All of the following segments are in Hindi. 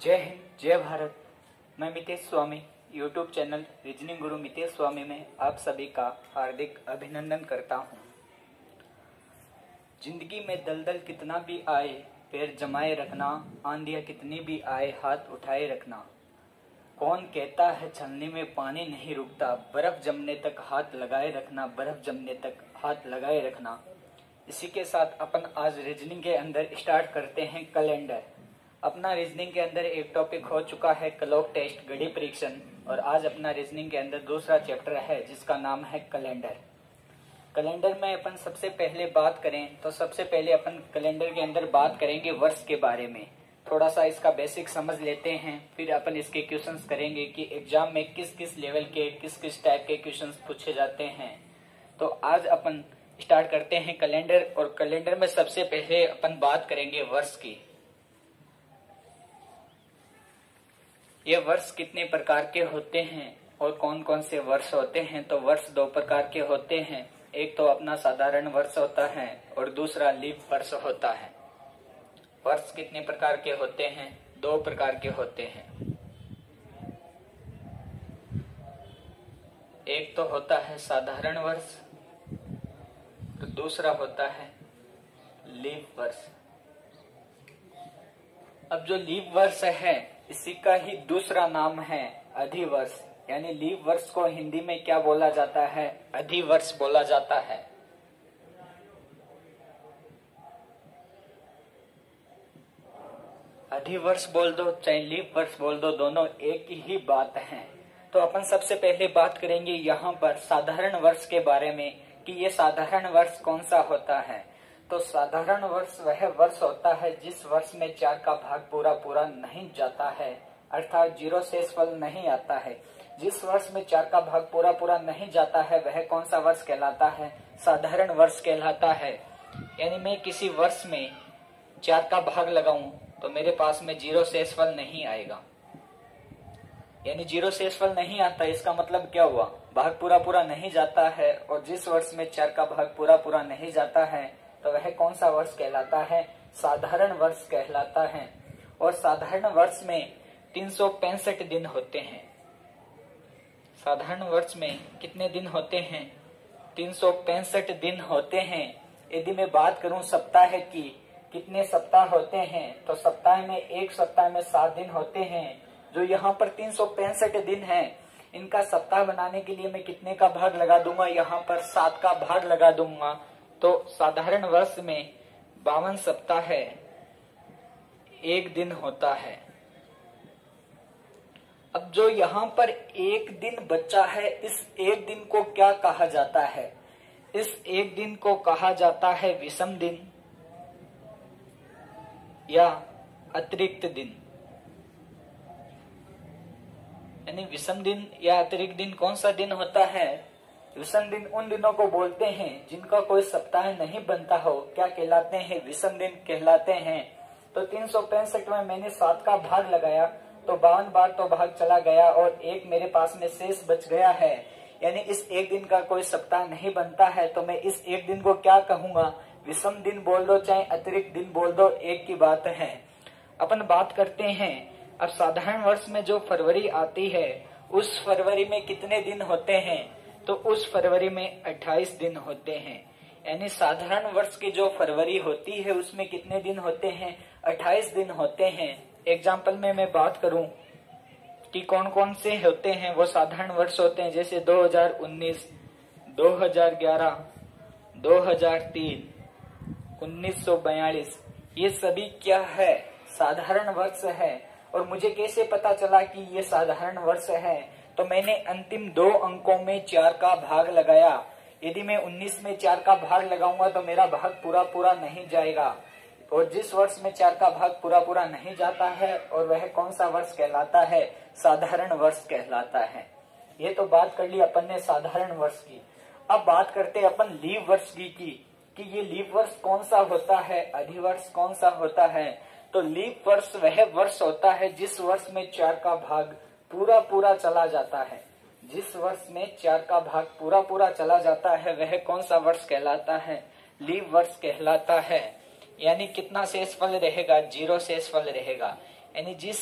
जय हिंद, जय भारत। मैं मितेश स्वामी यूट्यूब चैनल रीजनिंग गुरु मितेश स्वामी में आप सभी का हार्दिक अभिनंदन करता हूँ। जिंदगी में दलदल कितना भी आए पैर जमाए रखना, आंधियाँ कितनी भी आए हाथ उठाए रखना। कौन कहता है छलनी में पानी नहीं रुकता, बर्फ जमने तक हाथ लगाए रखना, बर्फ जमने तक हाथ लगाए रखना। इसी के साथ अपन आज रीजनिंग के अंदर स्टार्ट करते हैं कैलेंडर। अपना रीजनिंग के अंदर एक टॉपिक हो चुका है क्लॉक टेस्ट घड़ी परीक्षण, और आज अपना रीजनिंग के अंदर दूसरा चैप्टर है जिसका नाम है कैलेंडर। कैलेंडर में अपन सबसे पहले बात करें तो सबसे पहले अपन कैलेंडर के अंदर बात करेंगे वर्ष के बारे में। थोड़ा सा इसका बेसिक समझ लेते हैं, फिर अपन इसके क्वेश्चंस करेंगे कि एग्जाम में किस किस लेवल के किस किस टाइप के क्वेश्चंस पूछे जाते हैं। तो आज अपन स्टार्ट करते हैं कैलेंडर, और कैलेंडर में सबसे पहले अपन बात करेंगे वर्ष की। ये वर्ष कितने प्रकार के होते हैं और कौन कौन से वर्ष होते हैं। तो वर्ष दो प्रकार के होते हैं, एक तो अपना साधारण वर्ष होता है और दूसरा लीप वर्ष होता है। वर्ष कितने प्रकार के होते हैं? दो प्रकार के होते हैं। एक तो होता है साधारण वर्ष, तो दूसरा होता है लीप वर्ष। अब जो लीप वर्ष है इसी का ही दूसरा नाम है अधिवर्ष, यानी लीप वर्ष को हिंदी में क्या बोला जाता है? अधिवर्ष बोला जाता है। अधिवर्ष बोल दो चाहे लीप वर्ष बोल दो, दोनों एक ही बात है। तो अपन सबसे पहले बात करेंगे यहाँ पर साधारण वर्ष के बारे में कि ये साधारण वर्ष कौन सा होता है। तो साधारण वर्ष वह वर्ष होता है जिस वर्ष में 4 का भाग पूरा नहीं जाता है, अर्थात 0 शेषफल नहीं आता है। जिस वर्ष में 4 का भाग पूरा नहीं जाता है वह कौन सा वर्ष कहलाता है? साधारण वर्ष कहलाता है। यानी मैं किसी वर्ष में 4 का भाग लगाऊं तो मेरे पास में 0 शेषफल नहीं आएगा, यानी 0 शेषफल नहीं आता। इसका मतलब क्या हुआ? भाग पूरा नहीं जाता है, और जिस वर्ष में 4 का भाग पूरा नहीं जाता है तो वह कौन सा वर्ष कहलाता है? साधारण वर्ष कहलाता है। और साधारण वर्ष में 365 दिन होते हैं। साधारण वर्ष में कितने दिन होते हैं? 365 दिन होते हैं। यदि मैं बात करूं सप्ताह की, कितने सप्ताह होते हैं, तो सप्ताह में एक सप्ताह में 7 दिन होते हैं। जो यहाँ पर 365 दिन है, इनका सप्ताह बनाने के लिए मैं कितने का भाग लगा दूंगा? यहाँ पर 7 का भाग लगा दूंगा। तो साधारण वर्ष में 52 सप्ताह है, एक दिन होता है। अब जो यहाँ पर एक दिन बचा है, इस एक दिन को क्या कहा जाता है? इस एक दिन को कहा जाता है विषम दिन या अतिरिक्त दिन। यानी विषम दिन या अतिरिक्त दिन कौन सा दिन होता है? विषम दिन उन दिनों को बोलते हैं जिनका कोई सप्ताह नहीं बनता हो। क्या कहलाते हैं? विषम दिन कहलाते हैं। तो 365 में मैंने 7 का भाग लगाया तो 52 बार तो भाग चला गया और एक मेरे पास में शेष बच गया है। यानी इस एक दिन का कोई सप्ताह नहीं बनता है, तो मैं इस एक दिन को क्या कहूंगा? विषम दिन बोल दो चाहे अतिरिक्त दिन बोल दो, एक की बात है। अपन बात करते हैं अब साधारण वर्ष में जो फरवरी आती है उस फरवरी में कितने दिन होते हैं? तो उस फरवरी में 28 दिन होते हैं। यानी साधारण वर्ष की जो फरवरी होती है उसमें कितने दिन होते हैं? 28 दिन होते हैं। एग्जाम्पल में मैं बात करूं कि कौन कौन से होते हैं वो साधारण वर्ष होते हैं, जैसे 2019, 2011, 2003, 1942, ये सभी क्या है? साधारण वर्ष है। और मुझे कैसे पता चला कि ये साधारण वर्ष है? तो मैंने अंतिम 2 अंकों में 4 का भाग लगाया। यदि मैं 19 में 4 का भाग लगाऊंगा तो मेरा भाग पूरा नहीं जाएगा, और जिस वर्ष में 4 का भाग पूरा नहीं जाता है और वह कौन सा वर्ष कहलाता है? साधारण वर्ष कहलाता है। ये तो बात कर ली अपन ने साधारण वर्ष की। अब बात करते अपन लीप वर्ष की कि ये लीप वर्ष कौन सा होता है, अधिवर्ष कौन सा होता है। तो लीप वर्ष वह वर्ष होता है जिस वर्ष में 4 का भाग पूरा चला जाता है। जिस वर्ष में 4 का भाग पूरा चला जाता है वह कौन सा वर्ष कहलाता है? लीप वर्ष कहलाता है। यानी कितना शेषफल रहेगा? 0 शेषफल रहेगा। यानी जिस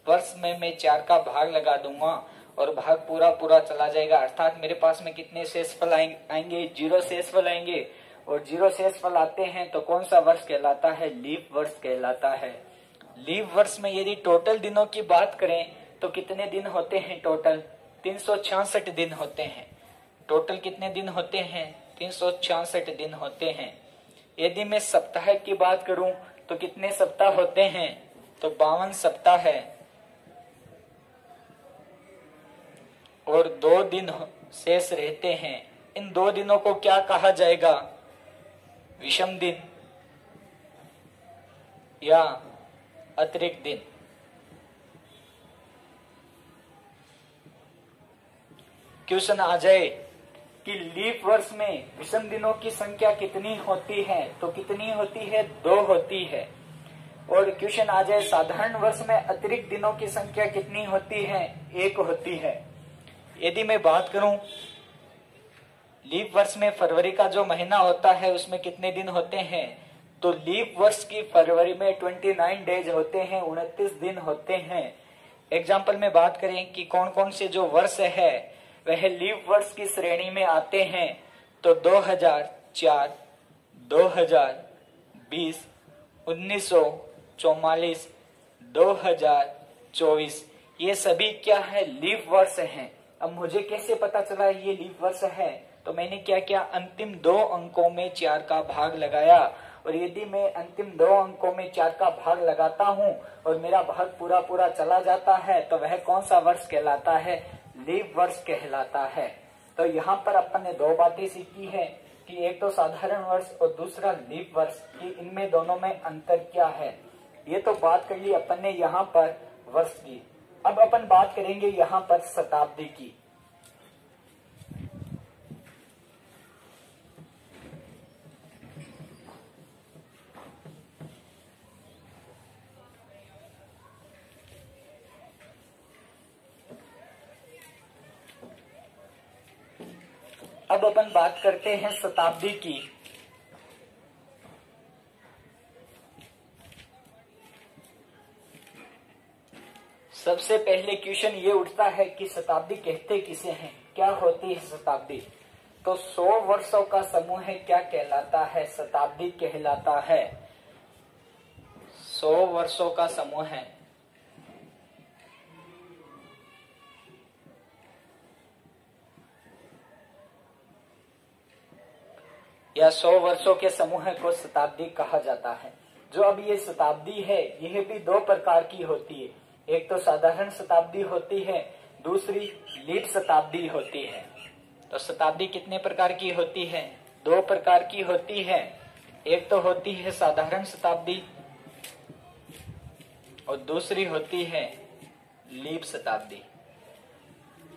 वर्ष में मैं 4 का भाग लगा दूंगा और भाग पूरा पूरा चला जाएगा, अर्थात मेरे पास में कितने शेषफल आएंगे, 0 शेषफल आएंगे। और 0 शेषफल आते हैं तो कौन सा वर्ष कहलाता है, लीप वर्ष कहलाता है। लीप वर्ष में यदि टोटल दिनों की बात करें तो कितने दिन होते हैं, टोटल 366 दिन होते हैं। टोटल कितने दिन होते हैं, 366 दिन होते हैं। यदि मैं सप्ताह की बात करूं तो कितने सप्ताह होते हैं, तो 52 सप्ताह है। और 2 दिन शेष रहते हैं। इन 2 दिनों को क्या कहा जाएगा, विषम दिन या अतिरिक्त दिन। क्वेश्चन आ जाए कि लीप वर्ष में विषम दिनों की संख्या कितनी होती है, तो कितनी होती है, 2 होती है। और क्वेश्चन आ जाए साधारण वर्ष में अतिरिक्त दिनों की संख्या कितनी होती है, 1 होती है। यदि मैं बात करूं लीप वर्ष में फरवरी का जो महीना होता है उसमें कितने दिन होते हैं, तो लीप वर्ष की फरवरी में 29 डेज होते हैं, 29 दिन होते हैं। एग्जाम्पल में बात करें कि कौन कौन से जो वर्ष है वह लीप वर्ष की श्रेणी में आते हैं, तो 2004, 2020, 1944, 2024, ये सभी क्या है, लीप वर्ष हैं। अब मुझे कैसे पता चला ये लीप वर्ष है, तो मैंने क्या किया, अंतिम 2 अंकों में 4 का भाग लगाया। और यदि मैं अंतिम 2 अंकों में 4 का भाग लगाता हूं और मेरा भाग पूरा पूरा चला जाता है तो वह कौन सा वर्ष कहलाता है, लीप वर्ष कहलाता है। तो यहाँ पर अपन ने 2 बातें सीखी है कि एक तो साधारण वर्ष और दूसरा लीप वर्ष, कि इनमें दोनों में अंतर क्या है। ये तो बात कर ली अपन ने यहाँ पर वर्ष की। अब अपन बात करेंगे यहाँ पर शताब्दी की। अब अपन बात करते हैं शताब्दी की। सबसे पहले क्वेश्चन ये उठता है कि शताब्दी कहते किसे हैं, क्या होती है शताब्दी। तो 100 वर्षों का समूह है, क्या कहलाता है, शताब्दी कहलाता है। 100 वर्षों का समूह है। या 100 वर्षों के समूह को शताब्दी कहा जाता है। जो अब ये शताब्दी है यह भी 2 प्रकार की होती है, एक तो साधारण शताब्दी होती है, दूसरी लीप शताब्दी होती है। तो शताब्दी कितने प्रकार की होती है, 2 प्रकार की होती है। एक तो होती है साधारण शताब्दी और दूसरी होती है लीप शताब्दी।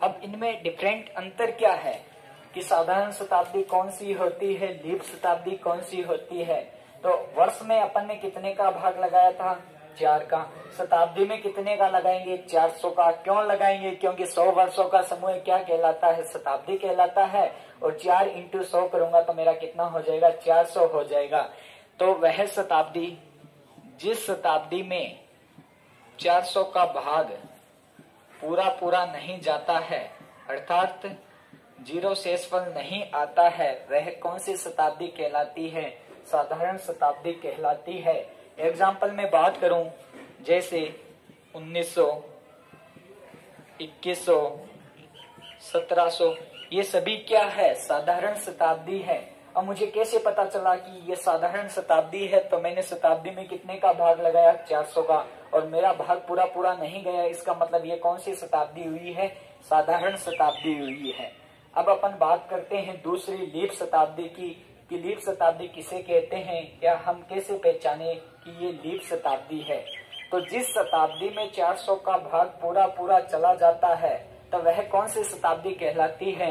अब इनमें डिफरेंट अंतर क्या है कि साधारण शताब्दी कौन सी होती है, लीप शताब्दी कौन सी होती है। तो वर्ष में अपन ने कितने का भाग लगाया था, 4 का। शताब्दी में कितने का लगाएंगे, 400 का। क्यों लगाएंगे, क्योंकि 100 वर्षों का समूह क्या कहलाता है, शताब्दी कहलाता है। और 4 इंटू 100 करूंगा तो मेरा कितना हो जाएगा, 400 हो जाएगा। तो वह शताब्दी जिस शताब्दी में 400 का भाग पूरा पूरा नहीं जाता है, अर्थात 0 शेषफल नहीं आता है, वह कौन सी शताब्दी कहलाती है, साधारण शताब्दी कहलाती है। एग्जाम्पल में बात करूं जैसे 1900, 2100, 1700, ये सभी क्या है, साधारण शताब्दी है। अब मुझे कैसे पता चला कि ये साधारण शताब्दी है, तो मैंने शताब्दी में कितने का भाग लगाया, 400 का, और मेरा भाग पूरा पूरा नहीं गया, इसका मतलब ये कौन सी शताब्दी हुई है, साधारण शताब्दी हुई है। अब अपन बात करते हैं दूसरी लीप शताब्दी की, कि लीप शताब्दी किसे कहते हैं, या हम कैसे पहचाने कि ये लीप शताब्दी है। तो जिस शताब्दी में 400 का भाग पूरा पूरा चला जाता है तो वह कौन सी शताब्दी कहलाती है,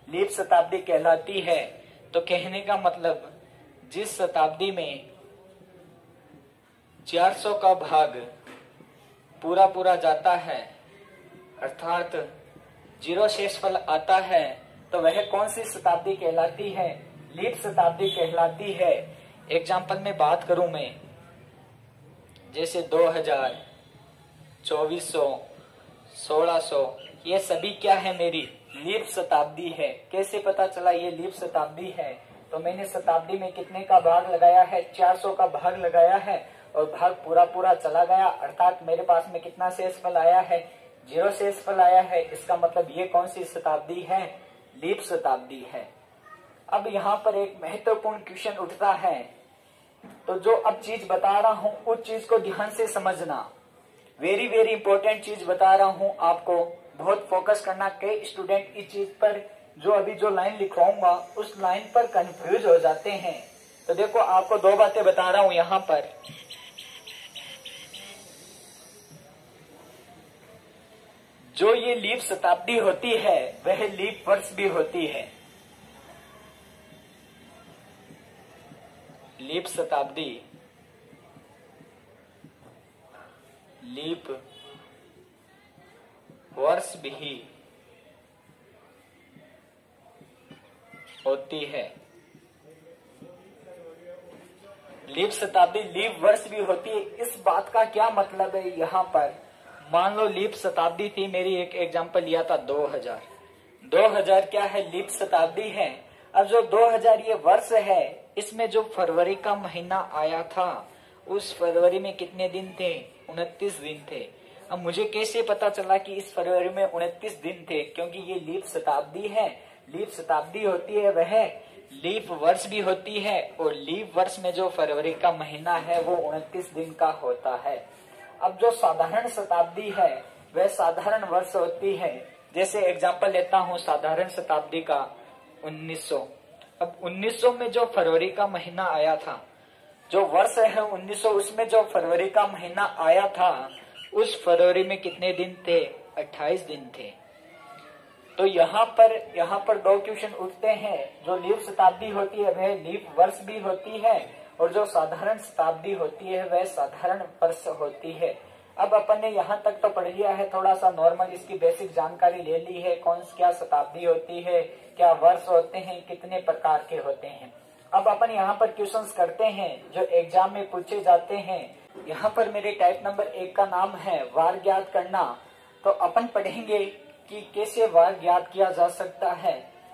लीप शताब्दी कहलाती है। तो कहने का मतलब जिस शताब्दी में 400 का भाग पूरा पूरा जाता है, अर्थात 0 शेषफल आता है, तो वह कौन सी शताब्दी कहलाती है, लीप शताब्दी कहलाती है। एग्जाम्पल में बात करूं मैं जैसे 2000, 2400, 1600, ये सभी क्या है, मेरी लीप शताब्दी है। कैसे पता चला ये लीप शताब्दी है? तो मैंने शताब्दी में कितने का भाग लगाया है, 400 का भाग लगाया है और भाग पूरा पूरा चला गया, अर्थात मेरे पास में कितना शेषफल आया है, 0 शेषफल आया है। इसका मतलब ये कौन सी शताब्दी है, लीप शताब्दी है। अब यहाँ पर एक महत्वपूर्ण क्वेश्चन उठता है, तो जो अब चीज बता रहा हूं उस चीज को ध्यान से समझना। वेरी वेरी इंपॉर्टेंट चीज बता रहा हूं आपको, बहुत फोकस करना। कई स्टूडेंट इस चीज पर जो अभी जो लाइन लिखवाऊंगा उस लाइन पर कंफ्यूज हो जाते हैं। तो देखो आपको दो बातें बता रहा हूं यहाँ पर। जो ये लीप शताब्दी होती है वह लीप वर्ष भी होती है। लीप शताब्दी, लीप वर्ष भी होती है। लीप शताब्दी लीप वर्ष भी होती है। इस बात का क्या मतलब है, यहाँ पर मान लो लीप शताब्दी थी, मेरी एक एग्जांपल लिया था 2000 क्या है, लीप शताब्दी है। अब जो 2000 ये वर्ष है, इसमें जो फरवरी का महीना आया था उस फरवरी में कितने दिन थे, 29 दिन थे। अब मुझे कैसे पता चला कि इस फरवरी में 29 दिन थे, क्योंकि ये लीप शताब्दी है। लीप शताब्दी होती है वह लीप वर्ष भी होती है और लीप वर्ष में जो फरवरी का महीना है वो 29 दिन का होता है। अब जो साधारण शताब्दी है वह साधारण वर्ष होती है। जैसे एग्जांपल लेता हूँ साधारण शताब्दी का 1900। अब 1900 में जो फरवरी का महीना आया था, जो वर्ष है 1900, उसमें जो फरवरी का महीना आया था उस फरवरी में कितने दिन थे, 28 दिन थे। तो यहाँ पर दो क्वेश्चन उठते हैं। जो लीप शताब्दी होती है वह लीप वर्ष भी होती है और जो साधारण शताब्दी होती है वह साधारण वर्ष होती है। अब अपन ने यहाँ तक तो पढ़ लिया है, थोड़ा सा नॉर्मल इसकी बेसिक जानकारी ले ली है, कौन क्या शताब्दी होती है, क्या वर्ष होते हैं, कितने प्रकार के होते हैं। अब अपन यहाँ पर क्वेश्चंस करते हैं जो एग्जाम में पूछे जाते हैं। यहाँ पर मेरे टाइप नंबर 1 का नाम है वार ज्ञात करना। तो अपन पढ़ेंगे कि कैसे वार ज्ञात किया जा सकता है।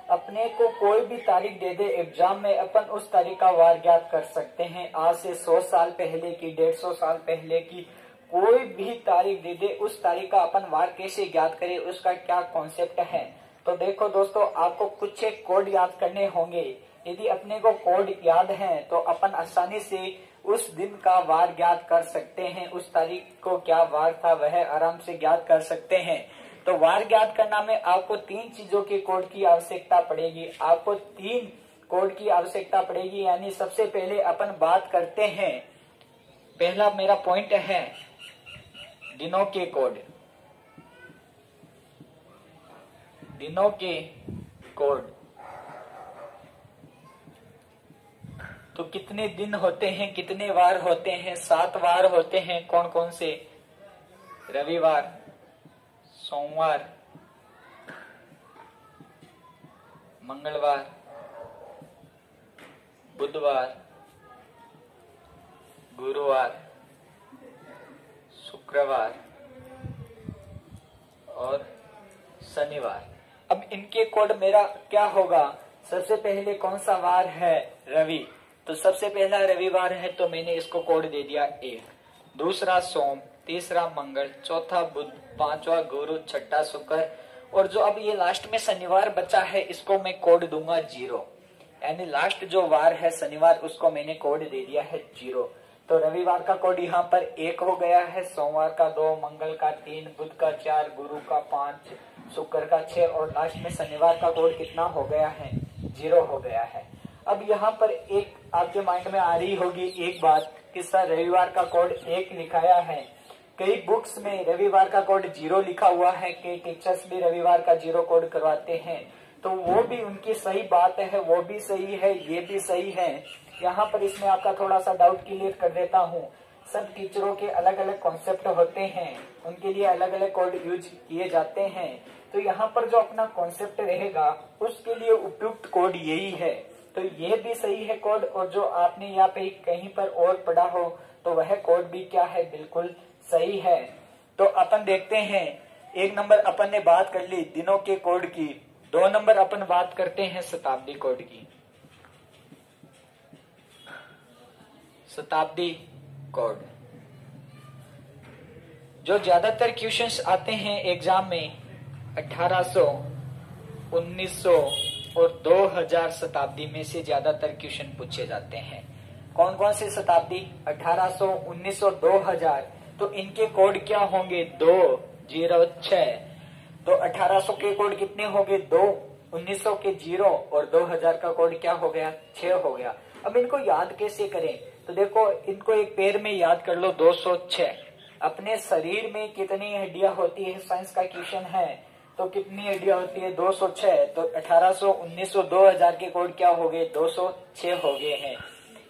अपने को कोई भी तारीख दे दे एग्जाम में, अपन उस तारीख का वार ज्ञात कर सकते हैं। आज से 100 साल पहले की, 150 साल पहले की कोई भी तारीख दे दे, उस तारीख का अपन वार कैसे ज्ञात करें, उसका क्या कॉन्सेप्ट है। तो देखो दोस्तों, आपको कुछ एक कोड याद करने होंगे। यदि अपने को कोड याद है तो अपन आसानी से उस दिन का वार ज्ञात कर सकते हैं। उस तारीख को क्या वार था वह आराम से ज्ञात कर सकते हैं। तो वार ज्ञात करना में आपको 3 चीजों के कोड की आवश्यकता पड़ेगी। आपको 3 कोड की आवश्यकता पड़ेगी। यानी सबसे पहले अपन बात करते हैं, पहला मेरा पॉइंट है दिनों के कोड। दिनों के कोड तो कितने दिन होते हैं, कितने वार होते हैं, 7 वार होते हैं। कौन कौन से, रविवार, सोमवार, मंगलवार, बुधवार, गुरुवार, शुक्रवार और शनिवार। अब इनके कोड मेरा क्या होगा, सबसे पहले कौन सा वार है, रवि। तो सबसे पहला रविवार है तो मैंने इसको कोड दे दिया 1, दूसरा सोम, तीसरा मंगल, चौथा बुध, पांचवा गुरु, छठा शुक्र और जो अब ये लास्ट में शनिवार बचा है इसको मैं कोड दूंगा 0। यानी लास्ट जो वार है शनिवार उसको मैंने कोड दे दिया है 0। तो रविवार का कोड यहाँ पर 1 हो गया है, सोमवार का 2, मंगल का 3, बुध का 4, गुरु का 5, शुक्र का 6 और लास्ट में शनिवार का कोड कितना हो गया है, 0 हो गया है। अब यहाँ पर एक आपके माइंड में आ रही होगी एक बात कि सर रविवार का कोड 1 लिखाया है, कई बुक्स में रविवार का कोड 0 लिखा हुआ है, कई टीचर्स भी रविवार का 0 कोड करवाते हैं। तो वो भी उनकी सही बात है, वो भी सही है, ये भी सही है। यहाँ पर इसमें आपका थोड़ा सा डाउट क्लियर कर देता हूँ। सब टीचरों के अलग अलग कॉन्सेप्ट होते हैं, उनके लिए अलग अलग कोड यूज किए जाते हैं। तो यहाँ पर जो अपना कॉन्सेप्ट रहेगा उसके लिए उपयुक्त कोड यही है। तो ये भी सही है कोड, और जो आपने यहाँ पे कहीं पर और पढ़ा हो तो वह कोड भी क्या है, बिल्कुल सही है। तो अपन देखते हैं, 1 नंबर अपन ने बात कर ली दिनों के कोड की, 2 नंबर अपन बात करते हैं शताब्दी कोड की। शताब्दी कोड जो ज्यादातर क्वेश्चंस आते हैं एग्जाम में 1800, 1900 और 2000 शताब्दी में से ज्यादातर क्वेश्चन पूछे जाते हैं। कौन कौन से शताब्दी? 1800, 1900, 2000। तो इनके कोड क्या होंगे? 206। तो 1800 के कोड कितने होंगे? 2, 1900 के 0 और 2000 का कोड क्या हो गया? 6 हो गया। अब इनको याद कैसे करें? तो देखो, इनको एक पैर में याद कर लो, 206। अपने शरीर में कितनी हड्डियां होती है? साइंस का क्वेश्चन है। तो कितनी हड्डियां होती है? 206। तो 1800, 1900, 2000 के कोड क्या हो गए? 206 हो गए हैं।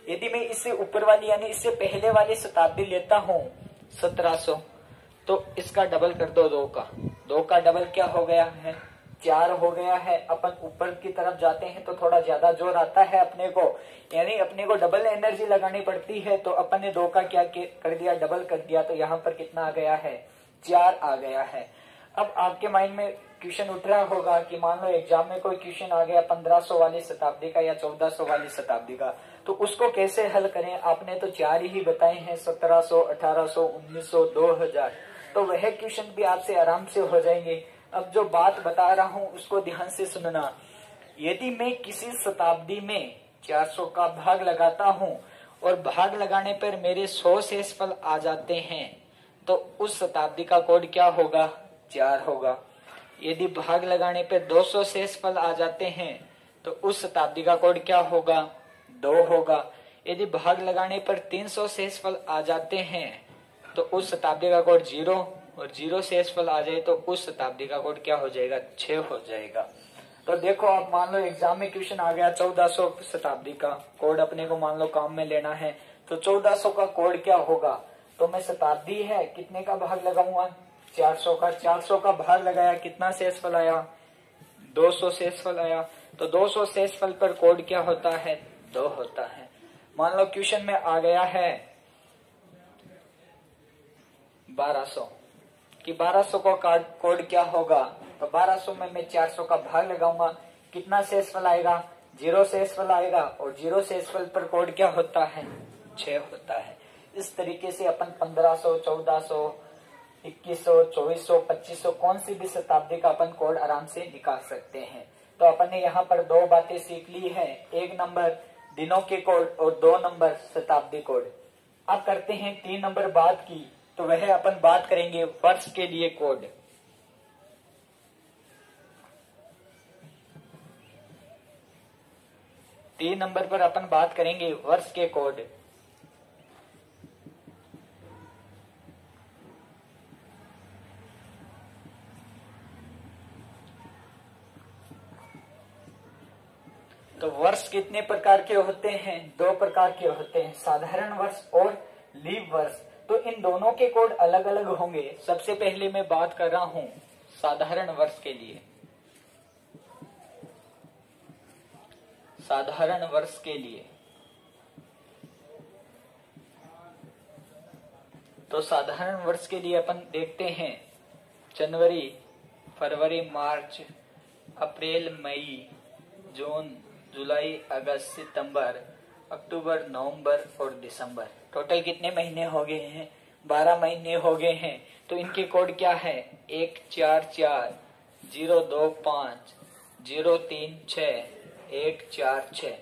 यदि मैं इससे ऊपर वाली यानी इससे पहले वाली शताब्दी लेता हूँ 1700, तो इसका डबल कर दो, 2 का डबल क्या हो गया है? 4 हो गया है। अपन ऊपर की तरफ जाते हैं तो थोड़ा ज्यादा जोर आता है अपने को, यानी अपने को डबल एनर्जी लगानी पड़ती है। तो अपन ने 2 का क्या कर दिया? डबल कर दिया। तो यहाँ पर कितना आ गया है? 4 आ गया है। अब आपके माइंड में क्वेश्चन उठ रहा होगा कि मान लो एग्जाम में कोई क्वेश्चन आ गया 1500 वाली शताब्दी का या 1400 वाली शताब्दी का, तो उसको कैसे हल करें? आपने तो 4 ही बताए हैं, 1700, 1800, 1900, 2000। तो वह क्वेश्चन भी आपसे आराम से हो जाएंगे। अब जो बात बता रहा हूं उसको ध्यान से सुनना। यदि मैं किसी शताब्दी में 400 का भाग लगाता हूं और भाग लगाने पर मेरे 100 शेषफल आ जाते हैं, तो उस शताब्दी का कोड क्या होगा? 4 होगा। यदि भाग लगाने पर 200 शेषफल आ जाते हैं तो उस शताब्दी का कोड क्या होगा? 2 होगा। यदि भाग लगाने पर 300 शेषफल आ जाते हैं तो उस शताब्दी का कोड 0 और 0 शेषफल आ जाए तो उस शताब्दी का कोड क्या हो जाएगा? 6 हो जाएगा। तो देखो, आप मान लो एग्जाम में क्वेश्चन आ गया 1400 शताब्दी का कोड अपने को मान लो काम में लेना है, तो 1400 का कोड क्या होगा? तो मैं शताब्दी है कितने का भाग लगाऊंगा? 400 का। 400 का भाग लगाया, कितना शेषफल आया? 200 शेषफल आया। तो 200 शेषफल पर कोड क्या होता है? 2 होता है। मान लो क्वेश्चन में आ गया है 1200 कि 1200 का कोड क्या होगा? तो 1200 में मैं 400 का भाग लगाऊंगा, कितना शेषफल आएगा? 0 शेषफल आएगा। और 0 शेषफल पर कोड क्या होता है? 6 होता है। इस तरीके से अपन 1500, 1400, 2100, 2400, 2500 कौन सी भी शताब्दी का अपन कोड आराम से निकाल सकते हैं। तो अपन ने यहाँ पर 2 बातें सीख ली है, 1 नंबर दिनों के कोड और 2 नंबर शताब्दी कोड। अब करते हैं 3 नंबर बात की, तो वह अपन बात करेंगे वर्ष के लिए कोड। तीन नंबर पर अपन बात करेंगे वर्ष के कोड। तो वर्ष कितने प्रकार के होते हैं? 2 प्रकार के होते हैं, साधारण वर्ष और लीप वर्ष। तो इन दोनों के कोड अलग अलग होंगे। सबसे पहले मैं बात कर रहा हूं साधारण वर्ष के लिए। साधारण वर्ष के लिए तो साधारण वर्ष के लिए अपन देखते हैं जनवरी, फरवरी, मार्च, अप्रैल, मई, जून, जुलाई, अगस्त, सितंबर, अक्टूबर, नवंबर और दिसंबर। टोटल कितने महीने हो गए हैं? 12 महीने हो गए हैं। तो इनके कोड क्या है? 144, 025, 036, 146।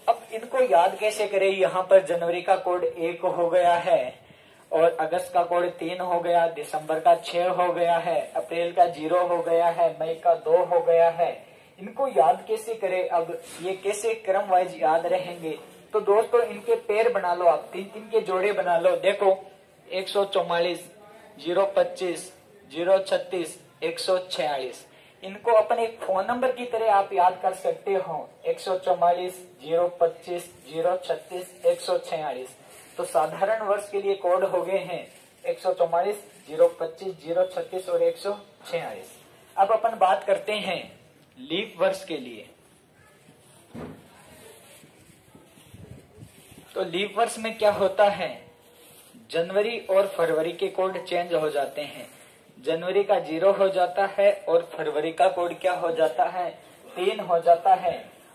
अब इनको याद कैसे करें? यहाँ पर जनवरी का कोड 1 हो गया है और अगस्त का कोड 3 हो गया, दिसंबर का 6 हो गया है, अप्रैल का 0 हो गया है, मई का 2 हो गया है। इनको याद कैसे करें? अब ये कैसे क्रम वाइज याद रहेंगे? तो दोस्तों इनके पेयर बना लो आप, 3-3 के जोड़े बना लो। देखो 144, 025, 036, 146। इनको अपन एक फोन नंबर की तरह आप याद कर सकते हो, 144, 025, 036, 146। तो साधारण वर्ष के लिए कोड हो गए हैं 144, 025, 036 और 146। अब अपन बात करते हैं लीप वर्ष के लिए। तो लीप वर्ष में क्या होता है? जनवरी और फरवरी के कोड चेंज हो जाते हैं। जनवरी का 0 हो जाता है और फरवरी का कोड क्या हो जाता है, 3 हो जाता है।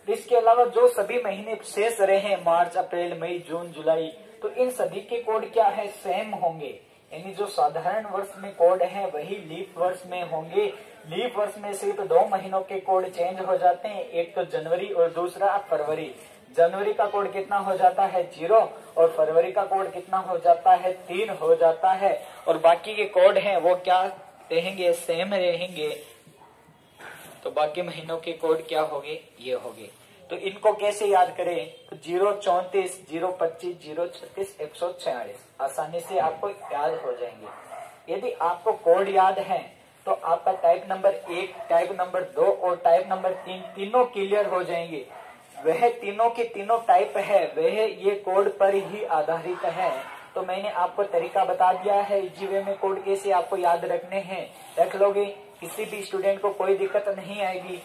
इसके अलावा जो सभी महीने शेष रहे, मार्च, अप्रैल, मई, जून, जुलाई, तो इन सभी के कोड क्या है, सेम होंगे। यानी जो साधारण वर्ष में कोड है वही लीप वर्ष में होंगे। लीप वर्ष में सिर्फ 2 महीनों के कोड चेंज हो जाते हैं, एक तो जनवरी और दूसरा फरवरी। जनवरी का कोड कितना हो जाता है, 0, और फरवरी का कोड कितना हो जाता है, 3 हो जाता है। और बाकी के कोड हैं वो क्या रहेंगे, सेम रहेंगे। तो बाकी महीनों के कोड क्या होंगे, ये होंगे। तो इनको कैसे याद करें, तो 034, 025, 036, 146 आसानी से आपको याद हो जाएंगे। यदि आपको कोड याद है तो आपका टाइप नंबर 1, टाइप नंबर 2 और टाइप नंबर 3 तीनों क्लियर हो जाएंगे। वह तीनों के तीनों टाइप है, वह ये कोड पर ही आधारित है। तो मैंने आपको तरीका बता दिया है, इजी वे में कोड कैसे आपको याद रखने हैं, रख लोगे, किसी भी स्टूडेंट को कोई दिक्कत नहीं आएगी।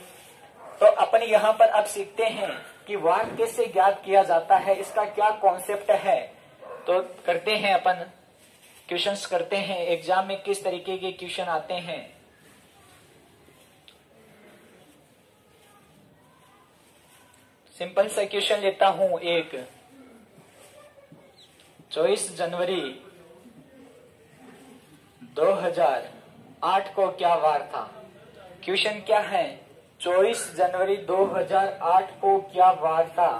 तो अपन यहाँ पर अब सीखते हैं कि वार कैसे ज्ञात किया जाता है, इसका क्या कॉन्सेप्ट है। तो करते हैं अपन क्वेश्चंस करते हैं, एग्जाम में किस तरीके के क्वेश्चन आते हैं। सिंपल सा क्वेश्चन लेता हूं एक, 24 जनवरी 2008 को क्या वार था। क्वेश्चन क्या है, 24 जनवरी 2008 को क्या वार था।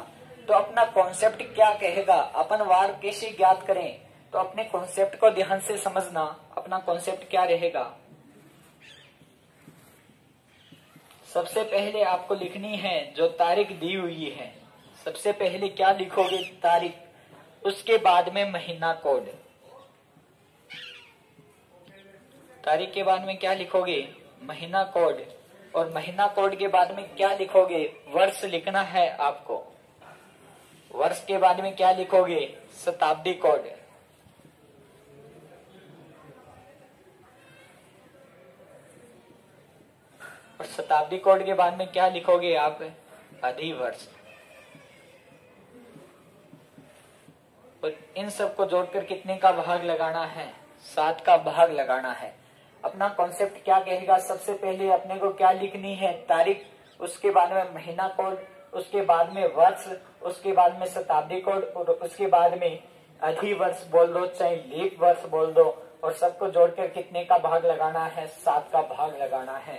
तो अपना कॉन्सेप्ट क्या कहेगा, अपन वार कैसे ज्ञात करें, तो अपने कॉन्सेप्ट को ध्यान से समझना। अपना कॉन्सेप्ट क्या रहेगा, सबसे पहले आपको लिखनी है जो तारीख दी हुई है। सबसे पहले क्या लिखोगे, तारीख, उसके बाद में महीना कोड। तारीख के बाद में क्या लिखोगे, महीना कोड, और महीना कोड के बाद में क्या लिखोगे, वर्ष लिखना है आपको। वर्ष के बाद में क्या लिखोगे, शताब्दी कोड। और शताब्दी कोड के बाद में क्या लिखोगे आप, अधिवर्ष। और इन सबको जोड़कर कितने का भाग लगाना है, 7 का भाग लगाना है। अपना कॉन्सेप्ट क्या कहेगा, सबसे पहले अपने को क्या लिखनी है, तारीख, उसके बाद में महीना कोड, उसके बाद में वर्ष, उसके बाद में शताब्दी कोड, और उसके बाद में अधिवर्ष बोल दो चाहे लीप वर्ष बोल दो, और सबको जोड़कर कितने का भाग लगाना है, 7 का भाग लगाना है।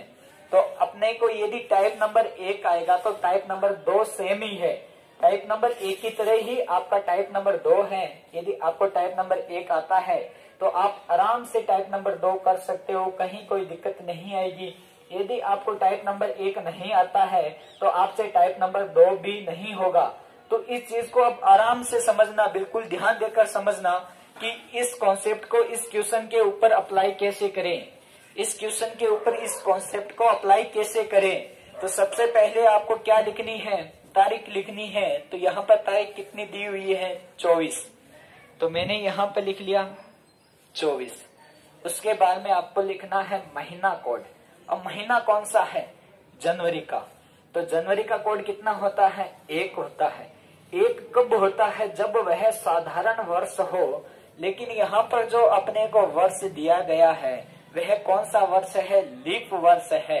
तो अपने को यदि टाइप नंबर 1 आएगा तो टाइप नंबर 2 सेम ही है। टाइप नंबर 1 की तरह ही आपका टाइप नंबर 2 है। यदि आपको टाइप नंबर 1 आता है तो आप आराम से टाइप नंबर 2 कर सकते हो, कहीं कोई दिक्कत नहीं आएगी। यदि आपको टाइप नंबर 1 नहीं आता है तो आपसे टाइप नंबर 2 भी नहीं होगा। तो इस चीज को आप आराम से समझना, बिल्कुल ध्यान देकर समझना कि इस कॉन्सेप्ट को इस क्वेश्चन के ऊपर अप्लाई कैसे करें, इस क्वेश्चन के ऊपर इस कॉन्सेप्ट को अप्लाई कैसे करें। तो सबसे पहले आपको क्या लिखनी है, तारीख लिखनी है। तो यहाँ पर तारीख कितनी दी हुई है, 24। तो मैंने यहाँ पर लिख लिया 24। उसके बाद में आपको लिखना है महीना कोड। अब महीना कौन सा है, जनवरी का। तो जनवरी का कोड कितना होता है, 1 होता है। 1 कब होता है, जब वह साधारण वर्ष हो। लेकिन यहाँ पर जो अपने को वर्ष दिया गया है वह कौन सा वर्ष है, लीप वर्ष है।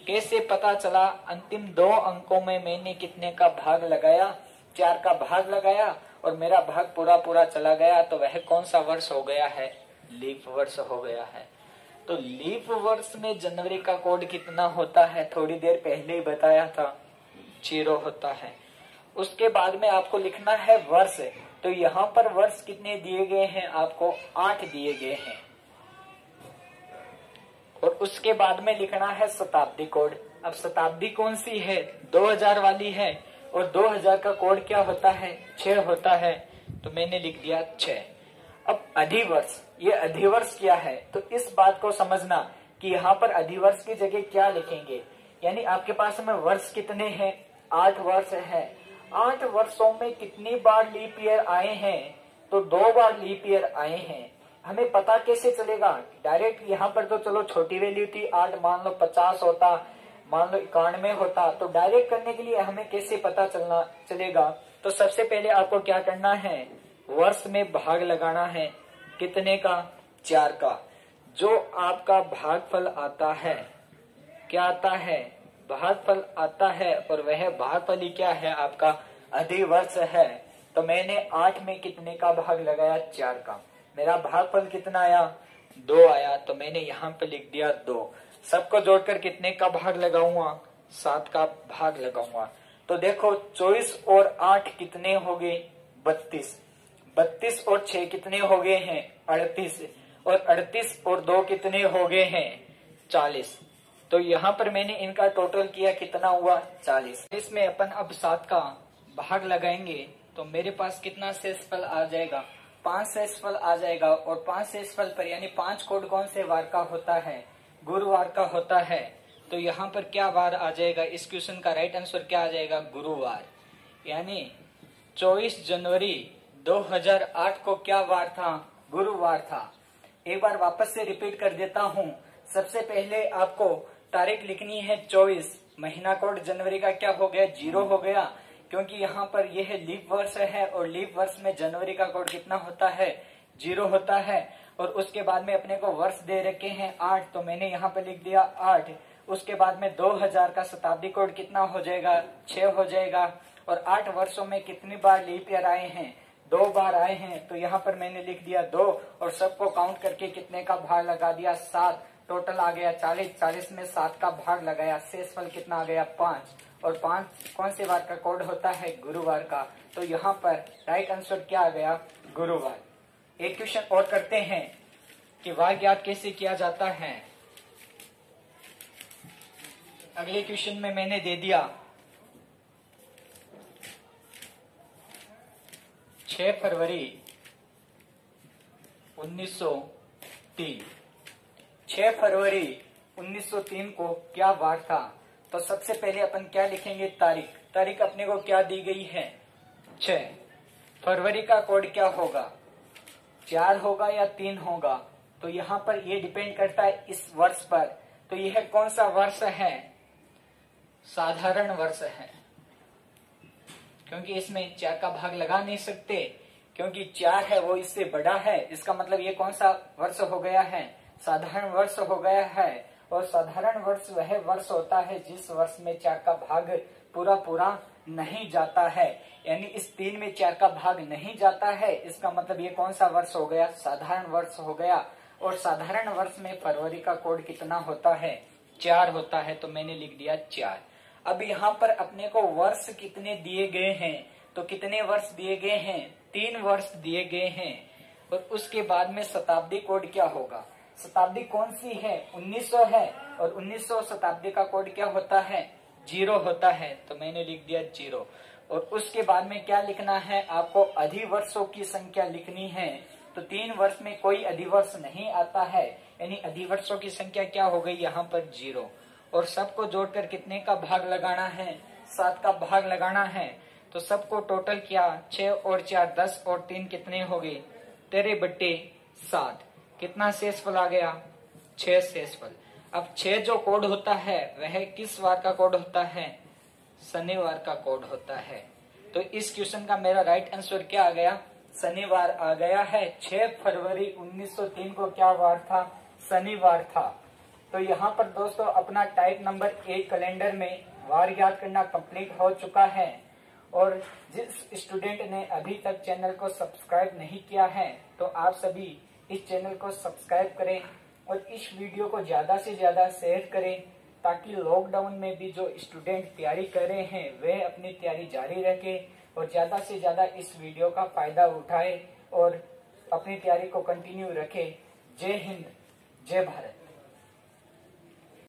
कैसे पता चला, अंतिम 2 अंकों में मैंने कितने का भाग लगाया, 4 का भाग लगाया और मेरा भाग पूरा पूरा चला गया, तो वह कौन सा वर्ष हो गया है, लीप वर्ष हो गया है। तो लीप वर्ष में जनवरी का कोड कितना होता है, थोड़ी देर पहले ही बताया था, 0 होता है। उसके बाद में आपको लिखना है वर्ष। तो यहाँ पर वर्ष कितने दिए गए हैं, आपको 8 दिए गए हैं। और उसके बाद में लिखना है शताब्दी कोड। अब शताब्दी कौन सी है, 2000 वाली है, और 2000 का कोड क्या होता है, 6 होता है। तो मैंने लिख दिया 6। अब अधिवर्ष, ये अधिवर्ष क्या है, तो इस बात को समझना कि यहाँ पर अधिवर्ष की जगह क्या लिखेंगे। यानी आपके पास में वर्ष कितने हैं, 8 वर्ष है। 8 वर्षों में कितनी बार लीप ईयर आए हैं, तो 2 बार लीप ईयर आए हैं। हमें पता कैसे चलेगा, डायरेक्ट यहाँ पर तो चलो छोटी वैल्यू थी 8, मान लो 50 होता, मान लो 91 होता, तो डायरेक्ट करने के लिए हमें कैसे पता चलेगा। तो सबसे पहले आपको क्या करना है, वर्ष में भाग लगाना है कितने का? 4 का। जो आपका भागफल आता है, क्या आता है? भागफल आता है, और वह भागफल ही क्या है? आपका अधिवर्ष है। तो मैंने 8 में कितने का भाग लगाया? 4 का। मेरा भागफल कितना आया? 2 आया। तो मैंने यहाँ पे लिख दिया 2। सबको जोड़कर कितने का भाग लगाऊंगा? 7 का भाग लगाऊंगा। तो देखो 24 और 8 कितने हो गए? 32। 32 और 6 कितने हो गए हैं? 38। और 38 और 2 कितने हो गए हैं? 40। तो यहाँ पर मैंने इनका टोटल किया, कितना हुआ? 40। इसमें अपन अब 7 का भाग लगाएंगे तो मेरे पास कितना शेषफल आ जाएगा? 5 शेषफल आ जाएगा। और 5 शेषफल पर यानी 5 कोड कौन से वार का होता है? गुरुवार का होता है। तो यहाँ पर क्या वार आ जाएगा? इस क्वेश्चन का राइट आंसर क्या आ जाएगा? गुरुवार। यानी 24 जनवरी 2008 को क्या वार था? गुरुवार था। एक बार वापस से रिपीट कर देता हूँ। सबसे पहले आपको तारीख लिखनी है 24। महीना कोड जनवरी का क्या हो गया? 0 हो गया, क्योंकि यहाँ पर यह लीप वर्ष है और लीप वर्ष में जनवरी का कोड कितना होता है? 0 होता है। और उसके बाद में अपने को वर्ष दे रखे हैं 8, तो मैंने यहाँ पे लिख दिया 8। उसके बाद में 2000 का शताब्दी कोड कितना हो जाएगा? 6 हो जाएगा। और 8 वर्षों में कितनी बार लीप ईयर आए हैं? 2 बार आए हैं। तो यहाँ पर मैंने लिख दिया 2 और सबको काउंट करके कितने का भाग लगा दिया? 7। टोटल आ गया 40। 40 में 7 का भाग लगाया, शेषफल कितना आ गया? 5। और 5 कौन से वार का कोड होता है? गुरुवार का। तो यहाँ पर राइट आंसर क्या आ गया? गुरुवार। एक क्वेश्चन और करते हैं कि वार ज्ञात कैसे किया जाता है। अगले क्वेश्चन में मैंने दे दिया 6 फरवरी 1903। 6 फरवरी 1903 को क्या वार था? तो सबसे पहले अपन क्या लिखेंगे? तारीख। तारीख अपने को क्या दी गई है? 6। फरवरी का कोड क्या होगा? 4 होगा या 3 होगा? तो यहाँ पर ये डिपेंड करता है इस वर्ष पर। तो यह कौन सा वर्ष है? साधारण वर्ष है, क्योंकि इसमें 4 का भाग लगा नहीं सकते, क्योंकि 4 है वो इससे बड़ा है। इसका मतलब ये कौन सा वर्ष हो गया है? साधारण वर्ष हो गया है। और साधारण वर्ष वह वर्ष होता है जिस वर्ष में 4 का भाग पूरा नहीं जाता है। यानी इस 3 में 4 का भाग नहीं जाता है, इसका मतलब ये कौन सा वर्ष हो गया? साधारण वर्ष हो गया। और साधारण वर्ष में फरवरी का कोड कितना होता है? 4 होता है। तो मैंने लिख दिया 4। अब यहाँ पर अपने को वर्ष कितने दिए गए हैं? तो कितने वर्ष दिए गए हैं? 3 वर्ष दिए गए हैं। और उसके बाद में शताब्दी कोड क्या होगा? शताब्दी कौन सी है? 1900 है। और 1900 शताब्दी का कोड क्या होता है? 0 होता है। तो मैंने लिख दिया 0। और उसके बाद में क्या लिखना है? आपको अधिवर्षों की संख्या लिखनी है। तो 3 वर्ष में कोई अधिवर्ष नहीं आता है, यानी अधिवर्षों की संख्या क्या हो गई? यहाँ पर 0। और सबको जोड़कर कितने का भाग लगाना है? 7 का भाग लगाना है। तो सबको टोटल किया, 6 और 4 10 और 3 कितने हो गए? 13/7। कितना शेषफल आ गया? 6 शेषफल। अब 6 जो कोड होता है वह किस वार का कोड होता है? शनिवार का कोड होता है। तो इस क्वेश्चन का मेरा राइट आंसर क्या आ गया? शनिवार आ गया है। 6 फरवरी 1903 को क्या वार था? शनिवार था। तो यहाँ पर दोस्तों अपना टाइप नंबर 1 कैलेंडर में वार याद करना कंप्लीट हो चुका है। और जिस स्टूडेंट ने अभी तक चैनल को सब्सक्राइब नहीं किया है तो आप सभी इस चैनल को सब्सक्राइब करें और इस वीडियो को ज्यादा से ज्यादा शेयर करें, ताकि लॉकडाउन में भी जो स्टूडेंट तैयारी कर रहे हैं वे अपनी तैयारी जारी रखें और ज्यादा से ज्यादा इस वीडियो का फायदा उठाए और अपनी तैयारी को कंटिन्यू रखें। जय हिंद, जय भारत।